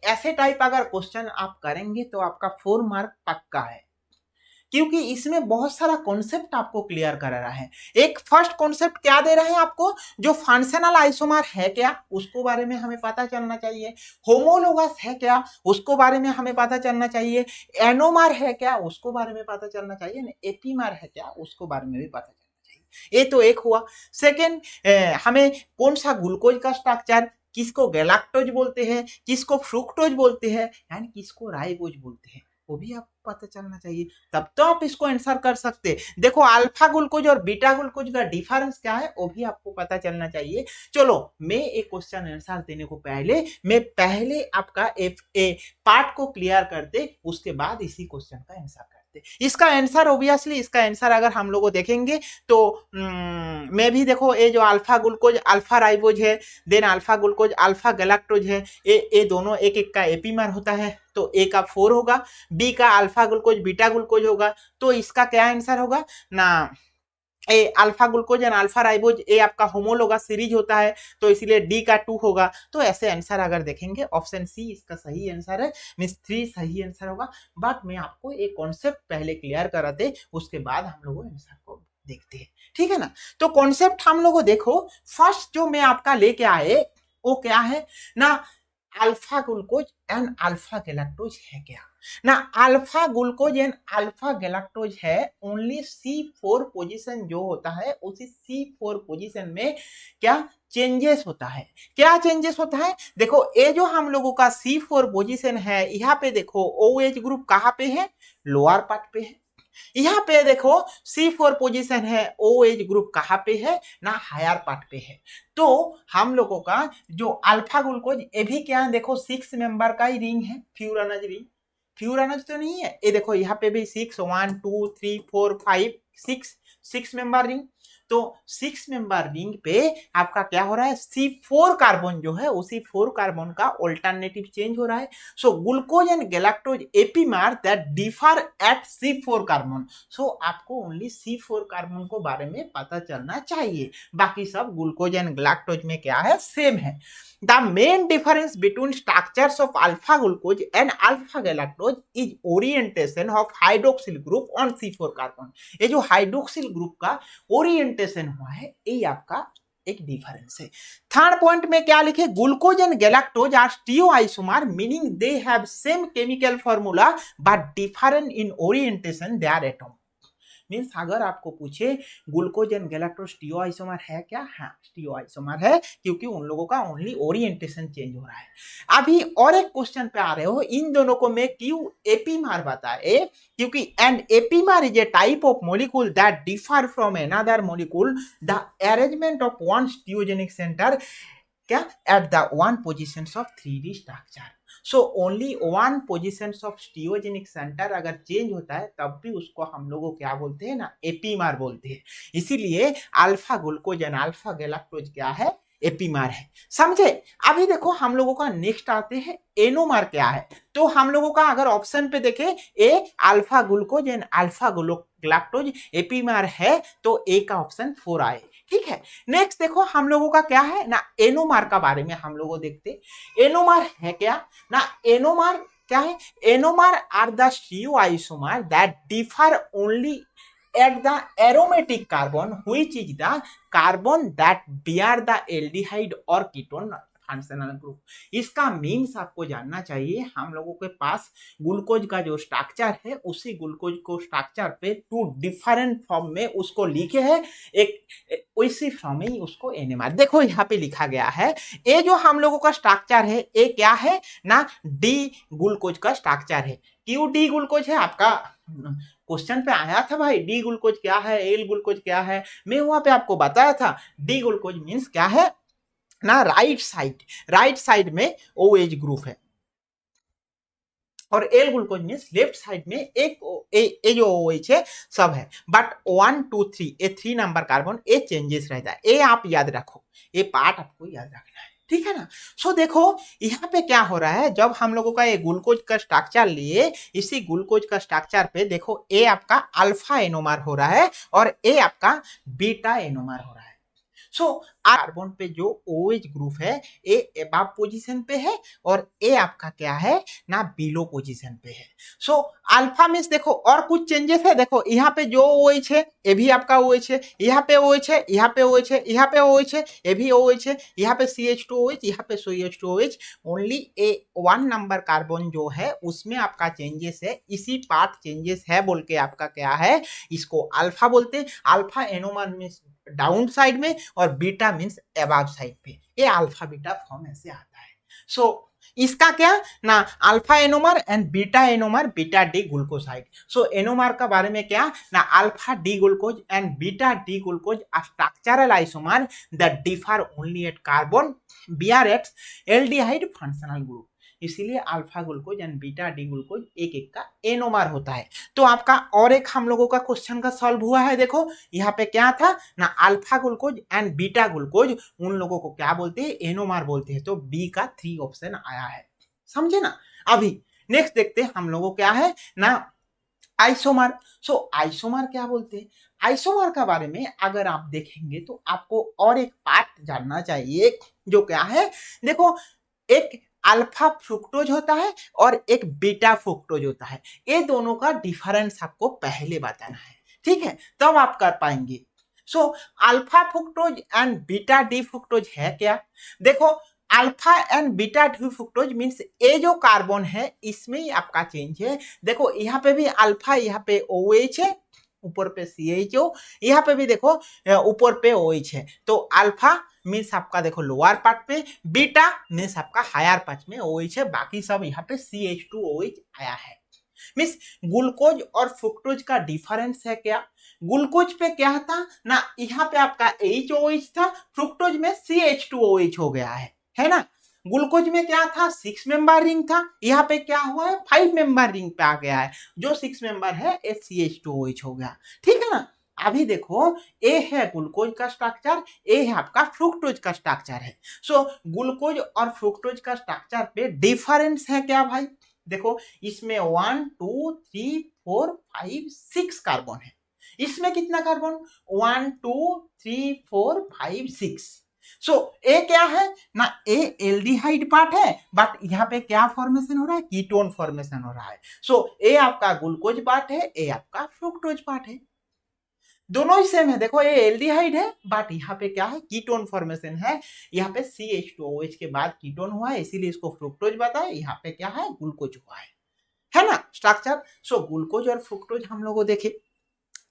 ऐसे टाइप अगर क्वेश्चन आप करेंगे तो आपका 4 मार्क पक्का है, क्योंकि इसमें बहुत सारा कॉन्सेप्ट आपको क्लियर कर रहा है। एक फर्स्ट कॉन्सेप्ट क्या दे रहा है आपको, जो फंक्शनल आइसोमर है क्या उसको बारे में हमें पता चलना चाहिए, होमोलोगस है क्या उसको बारे में हमें पता चलना चाहिए, एनोमर है क्या उसको बारे में पता चलना चाहिए, एपीमर है क्या उसको बारे में भी पता चलना चाहिए। ये तो एक हुआ। सेकेंड, हमें कौन सा ग्लूकोज का स्ट्रक्चर, किसको गैलेक्टोज बोलते हैं, किसको फ्रुक्टोज बोलते हैं, यानी किसको राइबोज बोलते हैं, वो भी आपको पता चलना चाहिए, तब तो आप इसको आंसर कर सकते। देखो अल्फा ग्लूकोज और बीटा ग्लूकोज का डिफरेंस क्या है वो भी आपको पता चलना चाहिए। चलो मैं एक क्वेश्चन आंसर देने को पहले आपका ए पार्ट को क्लियर करते, उसके बाद इसी क्वेश्चन का आंसर करते। इसका आंसर ऑब्वियसली, इसका आंसर अगर हम लोग देखेंगे तो मैं भी देखो, ये जो अल्फा ग्लूकोज अल्फा राइबोज है, then alpha glucose alpha galactose है, ये दोनों एक एक का एपीमर होता है, तो ए का 4 होगा, बी का अल्फा ग्लूकोज बीटा ग्लूकोज होगा, तो इसका क्या आंसर होगा ना, A alpha glucose and alpha ribose, ए आपका होमोलोगस सीरीज होता है, तो इसीलिए डी का 2 होगा। तो ऐसे आंसर अगर देखेंगे ऑप्शन सी इसका सही आंसर है, मींस 3 सही आंसर होगा। बट मैं आपको एक कॉन्सेप्ट पहले क्लियर कराते, उसके बाद हम लोग आंसर को देखते हैं, ठीक है ना। तो कॉन्सेप्ट हम लोग देखो, फर्स्ट जो मैं आपका लेके आए वो क्या है ना, alpha glucose and alpha galactose है क्या ना, alpha glucose and alpha galactose है, ओनली C4 पोजीशन जो होता है उसी C4 पोजीशन में क्या चेंजेस होता है। क्या चेंजेस होता है, देखो ये जो हम लोगों का C4 पोजीशन है, यहाँ पे देखो OH ग्रुप कहाँ पे है, लोअर पार्ट पे है। यहाँ पे देखो C4 पोजीशन है, OH ग्रुप कहाँ पे है ना, हायर पार्ट पे है। तो हम लोगों का जो अल्फा ग्लूकोज, ये भी क्या देखो 6 मेंबर का ही रिंग है, फ्यूरानज रिंग, फ्यूरानज तो नहीं है, ये देखो यहाँ पे भी 6 1 2 3 4 5 6 मेंबर रिंग। तो 6 मेंबर रिंग पे आपका क्या हो रहा है, C4 कार्बन जो है उसी 4 कार्बन का ऑल्टरनेटिव चेंज हो रहा है। So glucose and galactose epimer that differ at C4 carbon. So आपको ओनली C4 कार्बन को बारे में पता चलना चाहिए, बाकी सब ग्लूकोज एंड गैलेक्टोज में क्या है, सेम है। The main difference between structures of alpha glucose and alpha galactose is orientation of hydroxyl group on C4 carbon. ये जो हाइड्रोक्सिल ग्रुप का ओरिएंटेशन हुआ है, ये आपका एक डिफरेंस है। थर्ड पॉइंट में क्या लिखे, glucose and galactose are stereoisomer, meaning they have same chemical formula but different in orientation their atom. Means अगर आपको पूछे ग्लूकोज एंड गैलेक्टोज स्टीरियोआइसोमर है क्या, हाँ स्टीरियोआइसोमर है, क्योंकि उन लोगों का ओनली ओरिएंटेशन चेंज हो रहा है। अभी और एक क्वेश्चन पे आ रहे हो, इन दोनों को मैं क्यों एपीमर बताए, क्योंकि and epimer is a type of molecule that differ from another molecule the arrangement of one stereogenic center क्या at the one position of 3D structure. So only one position of stereogenic center अगर change होता है तब भी उसको हम लोग क्या बोलते हैं ना, एपीमर बोलते हैं। इसीलिए alpha glucose and alpha galactose क्या है, एपीमर है, समझे। अभी देखो हम लोगों का नेक्स्ट आते हैं एनोमर क्या है। तो हम लोगों का अगर ऑप्शन पे देखे A alpha glucose and alpha galactose epimer है, तो ए का ऑप्शन 4 आए, ठीक है। नेक्स्ट देखो हम लोगों का क्या है ना, एनोमर का बारे में हम लोग देखते, एनोमर है क्या ना, एनोमर क्या है, anomer are the stereoisomer that differ only at the aromatic carbon which is the carbon that bear the aldehyde or ketone functional group. इसका मीन्स आपको जानना चाहिए, हम लोगों के पास ग्लूकोज का जो स्ट्रक्चर है उसी ग्लूकोज को स्ट्रक्चर पे 2 डिफरेंट फॉर्म में उसको लिखे हैं, एक उसी फॉर्म में ही उसको एनएमआर। देखो यहाँ पे लिखा गया है, ये जो हम लोगों का स्ट्रक्चर है ये क्या है ना, डी ग्लूकोज का स्ट्रक्चर है। क्यों डी ग्लूकोज है, आपका क्वेश्चन पे आया था भाई, डी ग्लूकोज क्या है, एल ग्लूकोज क्या है, मैं वहां पे आपको बताया था। डी ग्लूकोज मीन्स क्या है ना, राइट साइड में OH ग्रुप है, और L glucose means left side में एक जो OH है सब है, बट 1 2 3 ये 3 नंबर कार्बन ये चेंजेस रहता है, ये आप याद रखो, ये पार्ट आपको याद रखना है, ठीक है ना। सो देखो यहाँ पे क्या हो रहा है, जब हम लोगों का ये ग्लूकोज का स्ट्रक्चर लिए, इसी ग्लूकोज का स्ट्रक्चर पे देखो ए आपका अल्फा एनोमर हो रहा है और ए आपका बीटा एनोमर हो रहा है। सो कार्बन पे जो OH ग्रुप है ए अबव पोजीशन पे है और ए आपका क्या है ना बिलो पोजीशन पे है। सो अल्फा मींस देखो और कुछ चेंजेस है, देखो यहाँ पे जो OH है ये भी आपका OH है, यहाँ पे OH है, यहाँ पे OH है, यहाँ पे OH है, ये भी OH है, यहाँ पे CH2OH, यहाँ पे CH2OH। ओनली ए 1 नंबर कार्बन जो है उसमें आपका चेंजेस है, इसी पार्ट चेंजेस है बोल के आपका क्या है इसको अल्फा बोलते हैं। Alpha anomer means down side में और बीटा मींस अबव साइड पे, ये अल्फा बीटा फॉर्म ऐसे आता है। सो इसका क्या ना alpha anomer and beta anomer, beta D glucoside. So anomer का बारे में क्या ना alpha D glucose and beta D glucose structural isomer that differ only at carbon BRX aldehyde functional group. इसीलिए alpha glucose and beta D glucose एक एक का anomer होता है। तो आपका और एक हम लोगों का क्वेश्चन का सॉल्व हुआ है, देखो यहाँ पे क्या था ना alpha glucose and beta glucose उन लोगों को क्या बोलते हैं एनोमर बोलते हैं। तो बी का 3 ऑप्शन आया है, समझे ना। अभी नेक्स्ट देखते हैं हम लोगों क्या है ना आइसोमर। सो आइसोमर क्या बोलते हैं, आइसोमर का बारे में अगर आप देखेंगे तो आपको और एक पार्ट जानना चाहिए जो क्या है, देखो एक अल्फा फ्रुक्टोज होता है और एक बीटा फ्रुक्टोज होता है, ये दोनों का डिफरेंस आपको पहले बताना है, ठीक है, तब आप कर पाएंगे। So alpha fructose and beta D fructose है क्या, देखो alpha and beta D fructose means ये जो कार्बन है इसमें ही आपका चेंज है। देखो यहाँ पे भी अल्फा, यहाँ पे OH है, ऊपर पे CHO, यहाँ पे भी देखो ऊपर पे OH है। तो अल्फा मीन्स आपका देखो लोअर पार्ट पे, बीटा मीन्स आपका हायर पार्ट में OH है, बाकी सब यहाँ पे CH2OH आया है। मीन्स ग्लूकोज और फ्रुक्टोज का डिफरेंस है क्या, ग्लूकोज पे क्या था ना यहाँ पे आपका HOH था, फ्रुक्टोज में CH2OH हो गया है ना। ग्लूकोज में क्या था 6 मेंबर रिंग था, यहाँ पे क्या हुआ है 5 मेंबर रिंग पे आ गया है, जो 6 मेंबर है CH2OH हो गया, ठीक है ना। अभी देखो ए है ग्लूकोज का स्ट्रक्चर, ए है आपका फ्रुक्टोज का स्ट्रक्चर है। सो ग्लूकोज और फ्रुक्टोज का स्ट्रक्चर पे डिफरेंस है क्या भाई, देखो इसमें 1 2 3 4 5 6 कार्बन है, इसमें कितना कार्बन 1 2 3 4 5 6। सो ए क्या है ना ए एल्डिहाइड पार्ट है, बट यहाँ पे क्या फॉर्मेशन हो रहा है कीटोन फॉर्मेशन हो रहा है। सो ए आपका ग्लूकोज पार्ट है, ए आपका फ्रुक्टोज पार्ट है, दोनों ही सेम है। देखो ये एल्डिहाइड है बट यहाँ पे क्या है कीटोन फॉर्मेशन है, यहाँ पे CH2OH के बाद कीटोन हुआ है इसीलिए इसको फ्रुक्टोज बताए, यहाँ पे क्या है ग्लूकोज हुआ है ना स्ट्रक्चर। सो ग्लूकोज और फ्रुक्टोज हम लोगों देखे,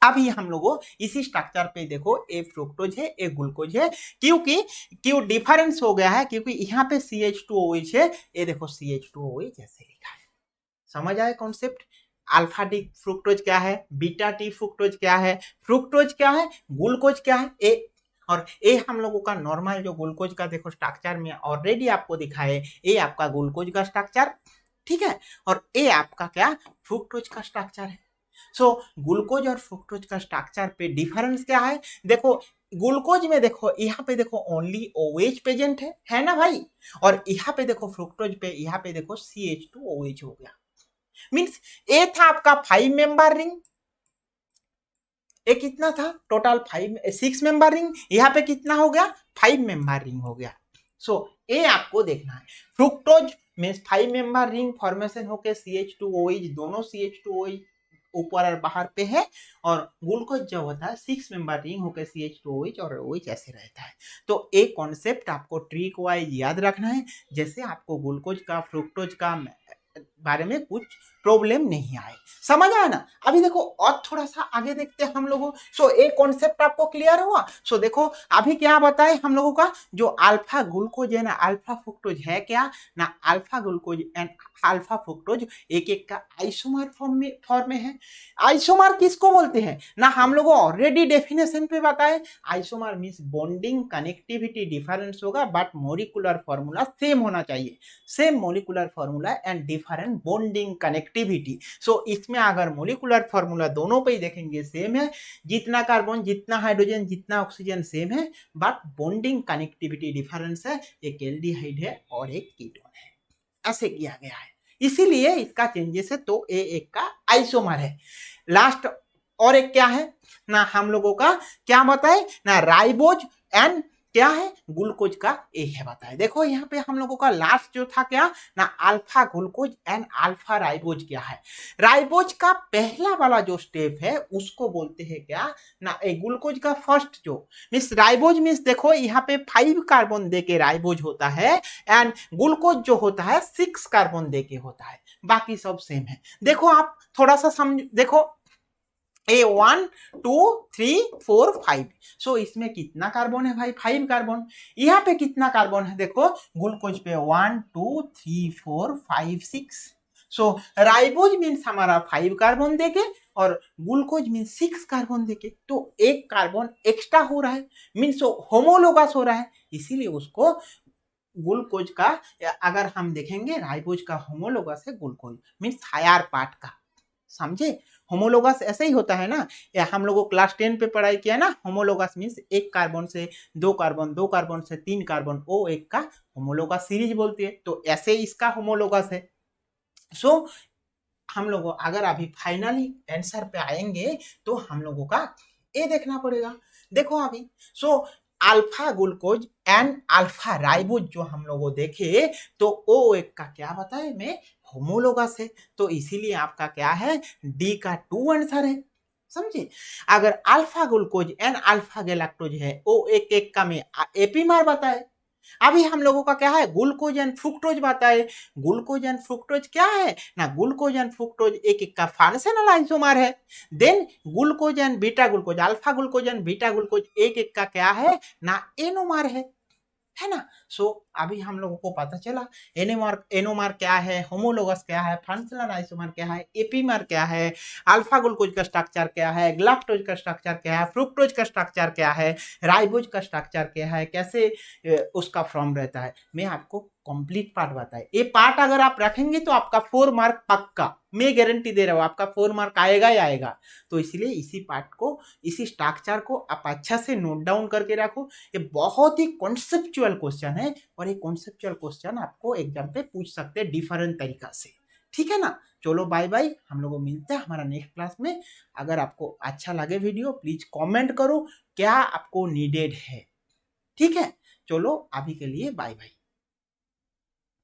अभी हम लोगों इसी स्ट्रक्चर पे देखो ए फ्रुक्टोज है ए ग्लूकोज है, क्योंकि क्यों डिफरेंस हो गया है क्योंकि यहाँ पे CH2OH है, ये देखो CH2OH ऐसे लिखा है, समझ आए कॉन्सेप्ट। अल्फा डी फ्रुक्टोज क्या है, बीटा टी फ्रुक्टोज क्या है, फ्रुक्टोज क्या है, ग्लूकोज क्या है ए, और ए हम लोगों का नॉर्मल जो ग्लूकोज का देखो स्ट्रक्चर में ऑलरेडी आपको दिखा है, ए आपका ग्लूकोज का स्ट्रक्चर, ठीक है, और ए आपका क्या फ्रुक्टोज का स्ट्रक्चर है। सो ग्लूकोज और फ्रुक्टोज का स्ट्रक्चर पे डिफरेंस क्या है, देखो ग्लूकोज में देखो यहाँ पे देखो ओनली OH प्रेजेंट है ना भाई, और यहाँ पे देखो फ्रुक्टोज पे यहाँ पे देखो CH2OH हो गया, मीन्स ए था आपका 5 मेंबर रिंग, ए कितना था टोटल 6 मेंबर रिंग, यहाँ पे कितना हो गया 5 मेंबर रिंग हो गया। सो ए आपको देखना है, फ्रुक्टोज में 5 मेंबर रिंग फॉर्मेशन होके CH2OH, दोनों CH2OH ऊपर और बाहर पे है, और ग्लूकोज जो होता है 6 मेंबर रिंग होकर CH2OH और OH ऐसे रहता है। तो एक कॉन्सेप्ट आपको ट्रिक वाइज याद रखना है, जैसे आपको ग्लूकोज का फ्रुक्टोज का बारे में कुछ प्रॉब्लम नहीं आए, समझ आया ना। अभी देखो और थोड़ा सा आगे देखते हैं हम लोगों। सो एक कॉन्सेप्ट आपको क्लियर हुआ। सो देखो अभी क्या बताए हम लोगों का, जो अल्फा ग्लूकोज है ना अल्फा फ्रुक्टोज है क्या ना, alpha glucose and alpha fructose एक एक का आइसोमर फॉर्म में है। आइसोमर किसको बोलते हैं ना, हम लोग ऑलरेडी डेफिनेशन पे बताए, isomer means bonding connectivity difference होगा बट मॉलिक्यूलर फॉर्मूला सेम होना चाहिए, same molecular formula and different bonding connectivity. So इसमें अगर मॉलिक्यूलर फॉर्मूला दोनों पे ही देखेंगे सेम है, जितना कार्बन जितना हाइड्रोजन जितना ऑक्सीजन सेम है, बट बॉन्डिंग कनेक्टिविटी डिफरेंस है, एक एल्डिहाइड है और एक कीटोन है, ऐसे किया गया है, इसीलिए इसका चेंजेस है। तो ए एक का आइसोमर है। लास्ट और एक क्या है ना हम लोगों का क्या बताए ना, राइबोज एंड क्या है, ग्लूकोज का ए है बताए। देखो यहाँ पे हम लोगों का लास्ट जो था क्या ना, alpha glucose and alpha ribose क्या है। राइबोज का पहला वाला जो स्टेप है उसको बोलते हैं क्या ना, ग्लूकोज का फर्स्ट जो मीन्स राइबोज मीन्स देखो यहाँ पे 5 कार्बन दे के राइबोज होता है एंड ग्लूकोज जो होता है 6 कार्बन दे के होता है, बाकी सब सेम है। देखो आप थोड़ा सा समझ, देखो A1 2 3 4 5, सो इसमें कितना कार्बन है भाई, 5 कार्बन। यहाँ पे कितना कार्बन है देखो, ग्लूकोज पे 1 2 3 4 5 6, सो राइबोज मीन्स हमारा 5 कार्बन देके और ग्लूकोज मीन्स 6 कार्बन देके, तो एक कार्बन एक्स्ट्रा हो रहा है, मीन्स होमोलोगस हो रहा है, इसीलिए उसको ग्लूकोज का, अगर हम देखेंगे राइबोज का होमोलोगस है ग्लूकोज मीन्स हायर पार्ट का, समझे। होमोलोगस ऐसे ही होता है ना, या हम लोगों क्लास 10 पे पढ़ाई किया ना, होमोलोगस मीन्स एक कार्बन से 2 कार्बन, 2 कार्बन से 3 कार्बन, वो एक का होमोलोगस सीरीज बोलती है, तो ऐसे इसका होमोलोगस है। सो हम लोगों अगर अभी फाइनली आंसर पे आएंगे तो हम लोगों का ए देखना पड़ेगा। देखो अभी so alpha glucose and alpha ribose जो हम लोगों देखे तो ओ एक का क्या बताए मैं, होमोलोगस है, तो इसीलिए आपका क्या है, डी का 2 आंसर है, समझे। अगर alpha glucose and alpha galactose है, ओ एक एक का में एपीमर बताए। अभी हम लोगों का क्या है, ग्लूकोज एंड फ्रुक्टोज बताए। ग्लूकोज एंड फ्रुक्टोज क्या है ना, ग्लूकोज एंड फ्रुक्टोज एक एक का फंक्शनल आइसोमर है। Then glucose and beta glucose, alpha glucose and beta glucose एक एक का क्या है ना, एनोमर है ना। सो अभी हम लोगों को पता चला एनोमर क्या है, होमोलोगस क्या है, फंक्शनल आइसोमर क्या है, एपीमर क्या है, अल्फा ग्लूकोज का स्ट्रक्चर क्या है, गैलेक्टोज का स्ट्रक्चर क्या है, फ्रुक्टोज का स्ट्रक्चर क्या है, राइबोज का स्ट्रक्चर क्या है, कैसे उसका फॉर्म रहता है, मैं आपको कंप्लीट पार्ट बताए। ये पार्ट अगर आप रखेंगे तो आपका 4 मार्क पक्का, मैं गारंटी दे रहा हूँ आपका 4 मार्क आएगा ही आएगा। तो इसलिए इसी पार्ट को, इसी स्ट्रक्चर को आप अच्छा से नोट डाउन करके रखो। ये बहुत ही कॉन्सेप्चुअल क्वेश्चन है और ये कॉन्सेप्चुअल क्वेश्चन आपको एग्जाम पे पूछ सकते हैं डिफरेंट तरीका से, ठीक है ना। चलो बाय बाय, हम लोग मिलते हैं हमारा नेक्स्ट क्लास में। अगर आपको अच्छा लगे वीडियो प्लीज कमेंट करो क्या आपको नीडेड है, ठीक है। चलो अभी के लिए बाय बाय।